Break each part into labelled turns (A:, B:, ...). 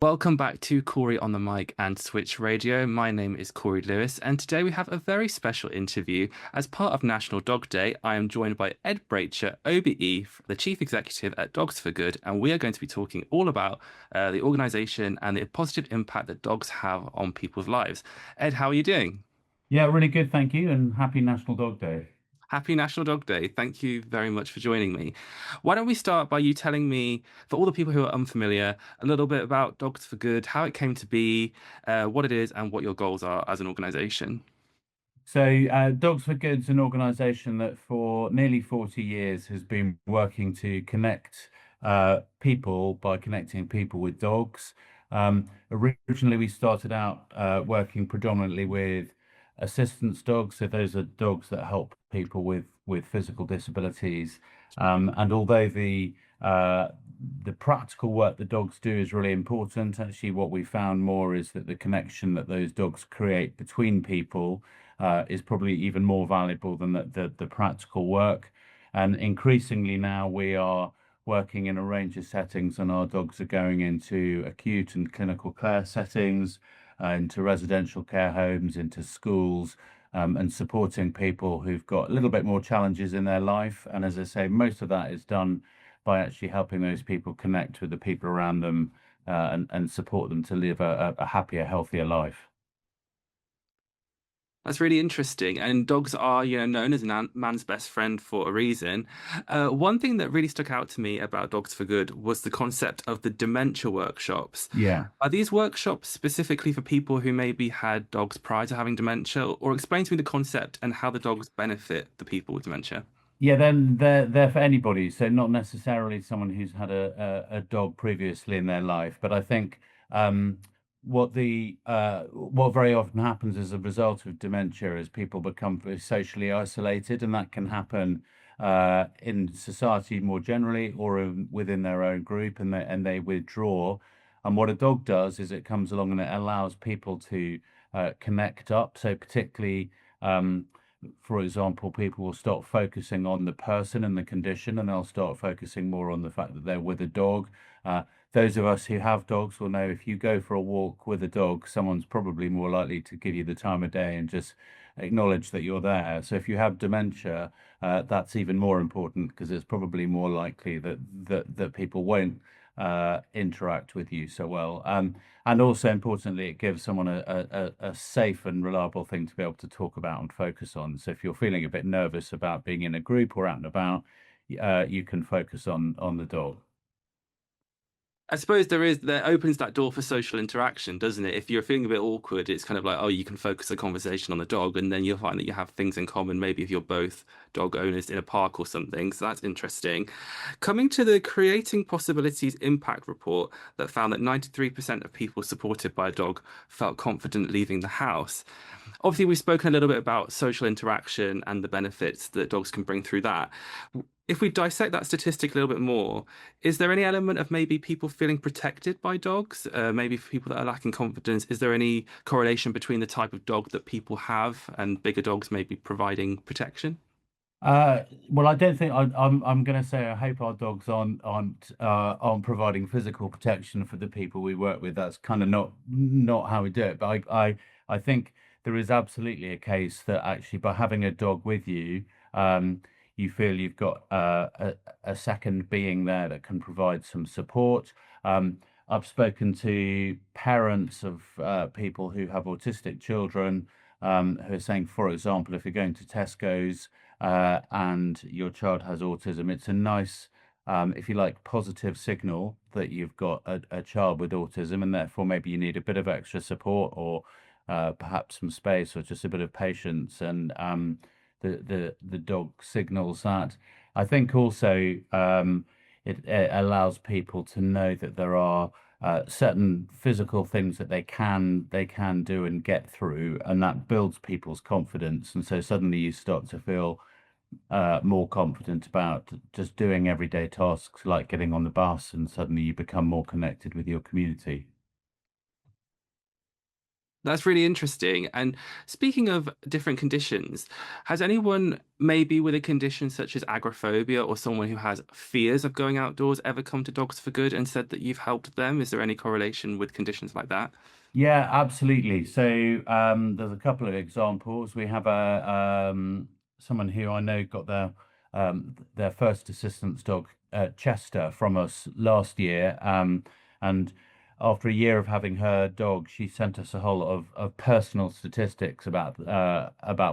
A: Welcome back to Corey on the Mic and Switch Radio. My name is Corey Lewis, and today we have a very special interview. As part of National Dog Day, I am joined by Ed Bracher, OBE, the Chief Executive at Dogs for Good, and we are going to be talking all about the organisation and the positive impact that dogs have on people's lives. Ed, how are you doing?
B: Yeah, really good, thank you, and happy National Dog Day.
A: Happy National Dog Day. Thank you very much for joining me. Why don't we start by you telling me, for all the people who are unfamiliar, a little bit about Dogs for Good, how it came to be, what it is, and what your goals are as an organization.
B: Dogs for Good's an organisation that for nearly 40 years has been working to connect people by connecting people with dogs. Originally, we started out working predominantly with assistance dogs, so those are dogs that help people with physical disabilities. And although the practical work the dogs do is really important, actually, what we found more is that the connection that those dogs create between people is probably even more valuable than the practical work. And increasingly now we are working in a range of settings, and our dogs are going into acute and clinical care settings, into residential care homes, into schools, and supporting people who've got a little bit more challenges in their life. And as I say, most of that is done by actually helping those people connect with the people around them, and support them to live a happier, healthier life.
A: That's really interesting. And dogs are, known as man's best friend for a reason. One thing that really stuck out to me about Dogs for Good was the concept of the dementia workshops.
B: Yeah.
A: Are these workshops specifically for people who maybe had dogs prior to having dementia? Or explain to me the concept and how the dogs benefit the people with dementia.
B: Yeah, then they're for anybody. So not necessarily someone who's had a dog previously in their life, but I think what very often happens as a result of dementia is people become very socially isolated, and that can happen in society more generally or within their own group, and they withdraw. And what a dog does is it comes along and it allows people to connect up. So particularly. For example, people will start focusing on the person and the condition, and they'll start focusing more on the fact that they're with a dog. Those of us who have dogs will know if you go for a walk with a dog, someone's probably more likely to give you the time of day and just acknowledge that you're there. So if you have dementia, that's even more important because it's probably more likely that people won't interact with you so well. And also importantly, it gives someone a safe and reliable thing to be able to talk about and focus on. So if you're feeling a bit nervous about being in a group or out and about, you can focus on the dog.
A: I suppose that opens that door for social interaction, doesn't it? If you're feeling a bit awkward, it's kind of like, oh, you can focus the conversation on the dog, and then you'll find that you have things in common. Maybe if you're both dog owners in a park or something. So that's interesting. Coming to the Creating Possibilities Impact Report that found that 93% of people supported by a dog felt confident leaving the house. Obviously, we've spoken a little bit about social interaction and the benefits that dogs can bring through that. If we dissect that statistic a little bit more, is there any element of maybe people feeling protected by dogs? Maybe for people that are lacking confidence, is there any correlation between the type of dog that people have and bigger dogs maybe providing protection?
B: Well, I don't think I'm going to say I hope our dogs aren't providing physical protection for the people we work with. That's kind of not how we do it. But I think there is absolutely a case that actually by having a dog with you, you feel you've got a second being there that can provide some support. I've spoken to parents of people who have autistic children, who are saying, for example, if you're going to Tesco's and your child has autism, it's a nice, if you like, positive signal that you've got a child with autism, and therefore maybe you need a bit of extra support or perhaps some space or just a bit of patience. And the dog signals that. I think also it allows people to know that there are certain physical things that they can do and get through, and that builds people's confidence. And so suddenly you start to feel more confident about just doing everyday tasks like getting on the bus, and suddenly you become more connected with your community.
A: That's really interesting. And speaking of different conditions, has anyone maybe with a condition such as agoraphobia or someone who has fears of going outdoors ever come to Dogs for Good and said that you've helped them? Is there any correlation with conditions like that?
B: Yeah, absolutely. So there's a couple of examples. We have a someone who I know got their first assistance dog, Chester, from us last year. And after a year of having her dog, she sent us a whole lot of personal statistics about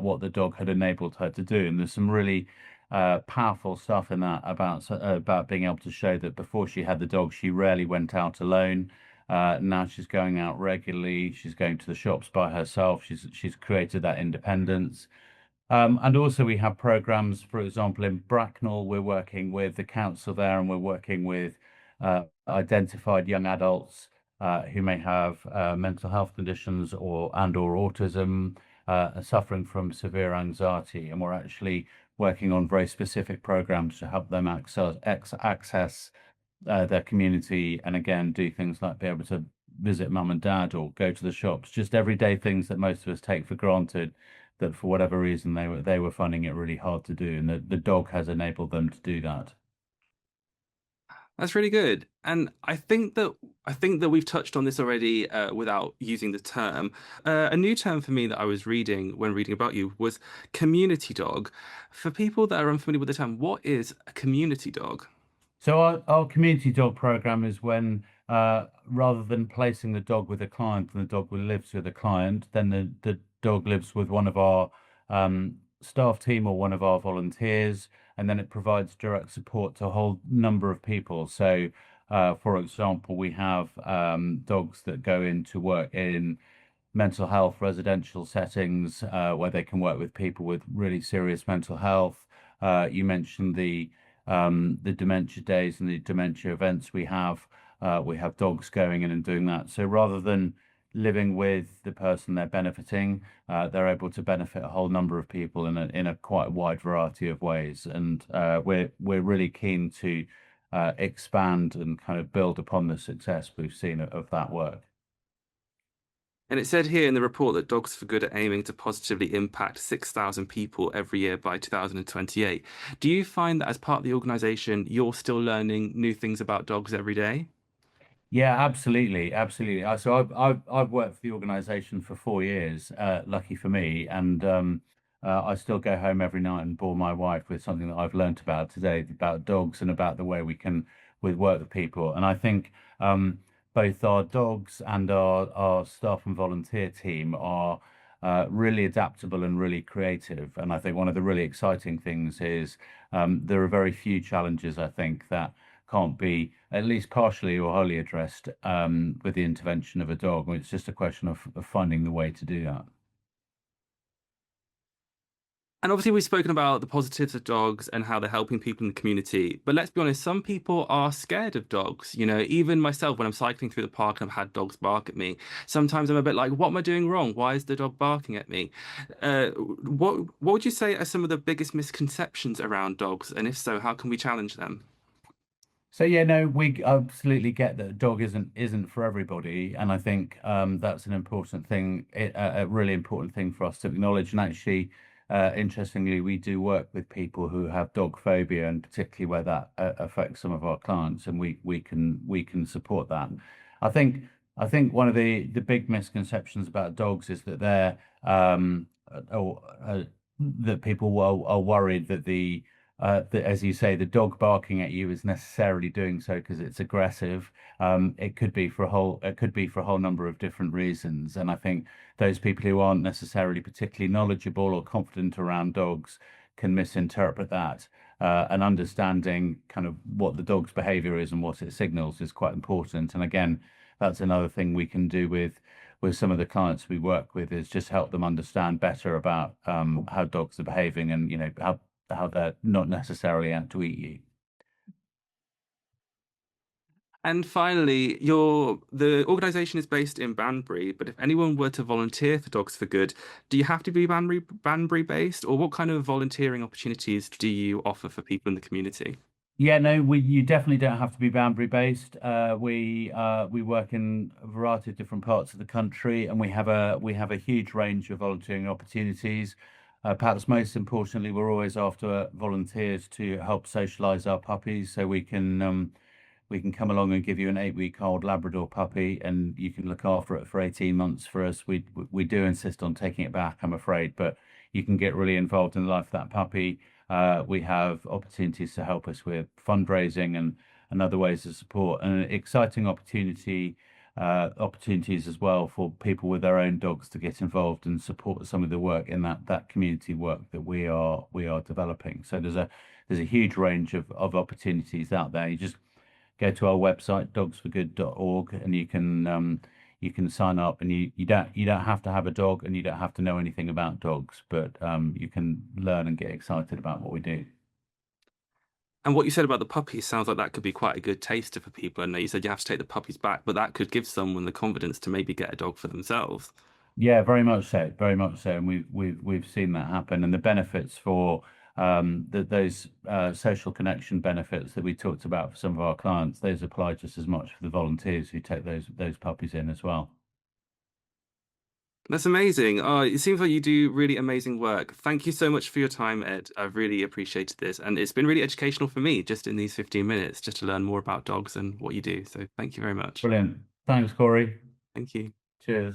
B: what the dog had enabled her to do. And there's some really powerful stuff in that about being able to show that before she had the dog, she rarely went out alone. Now she's going out regularly. She's going to the shops by herself. She's created that independence. And also we have programs, for example, in Bracknell, we're working with the council there, and we're working with identified young adults who may have mental health conditions or autism, suffering from severe anxiety, and we're actually working on very specific programs to help them access their community, and again do things like be able to visit mum and dad or go to the shops, just everyday things that most of us take for granted, that for whatever reason they were finding it really hard to do, and the dog has enabled them to do that.
A: That's really good. And I think that we've touched on this already without using the term. A new term for me that I was reading when reading about you was community dog. For people that are unfamiliar with the term, what is a community dog?
B: So our community dog program is when rather than placing the dog with a client and the dog lives with a client, then the dog lives with one of our staff team or one of our volunteers, and then it provides direct support to a whole number of people. So for example, we have dogs that go into work in mental health residential settings where they can work with people with really serious mental health. You mentioned the dementia days and the dementia events we have. We have dogs going in and doing that. So rather than living with the person they're benefiting, they're able to benefit a whole number of people in a quite wide variety of ways. And we're really keen to expand and kind of build upon the success we've seen of that work.
A: And it said here in the report that Dogs for Good are aiming to positively impact 6,000 people every year by 2028. Do you find that as part of the organization, you're still learning new things about dogs every day?
B: Yeah, absolutely, absolutely. So I've worked for the organisation for 4 years. Lucky for me, and I still go home every night and bore my wife with something that I've learnt about today about dogs and about the way we can with work with people. And I think both our dogs and our staff and volunteer team are really adaptable and really creative. And I think one of the really exciting things is there are very few challenges I think that can't be at least partially or wholly addressed with the intervention of a dog. It's just a question of finding the way to do that.
A: And obviously, we've spoken about the positives of dogs and how they're helping people in the community. But let's be honest, some people are scared of dogs. You know, even myself, when I'm cycling through the park and I've had dogs bark at me, sometimes I'm a bit like, what am I doing wrong? Why is the dog barking at me? What would you say are some of the biggest misconceptions around dogs? And if so, how can we challenge them?
B: So yeah, no, we absolutely get that a dog isn't for everybody, and I think that's an important thing, a really important thing for us to acknowledge. And actually, interestingly, we do work with people who have dog phobia, and particularly where that affects some of our clients, and we can support that. I think I think one of the big misconceptions about dogs is that they're or that people are worried that as you say, the dog barking at you is necessarily doing so because it's aggressive. It could be for a whole number of different reasons. And I think those people who aren't necessarily particularly knowledgeable or confident around dogs can misinterpret that. And understanding kind of what the dog's behavior is and what it signals is quite important. And again, that's another thing we can do with some of the clients we work with is just help them understand better about how dogs are behaving and how they're not necessarily out to eat you.
A: And finally, the organization is based in Banbury, but if anyone were to volunteer for Dogs for Good, do you have to be Banbury based, or what kind of volunteering opportunities do you offer for people in the community?
B: Yeah, no, you definitely don't have to be Banbury based. We work in a variety of different parts of the country, and we have a huge range of volunteering opportunities. Perhaps most importantly, we're always after volunteers to help socialise our puppies, so we can come along and give you an 8-week-old Labrador puppy, and you can look after it for 18 months for us. We do insist on taking it back, I'm afraid, but you can get really involved in the life of that puppy. We have opportunities to help us with fundraising and other ways of support, and an exciting opportunities as well for people with their own dogs to get involved and support some of the work in that community work that we are developing. So there's a huge range of opportunities out there. You just go to our website dogsforgood.org, and you can sign up, and you don't have to have a dog, and you don't have to know anything about dogs, but you can learn and get excited about what we do.
A: And what you said about the puppies sounds like that could be quite a good taster for people. I know you said you have to take the puppies back, but that could give someone the confidence to maybe get a dog for themselves.
B: Yeah, very much so, very much so, and we've seen that happen, and the benefits for those social connection benefits that we talked about for some of our clients, those apply just as much for the volunteers who take those puppies in as well.
A: That's amazing. It seems like you do really amazing work. Thank you so much for your time, Ed. I've really appreciated this. And it's been really educational for me just in these 15 minutes, just to learn more about dogs and what you do. So thank you very much.
B: Brilliant. Thanks, Corey.
A: Thank you.
B: Cheers.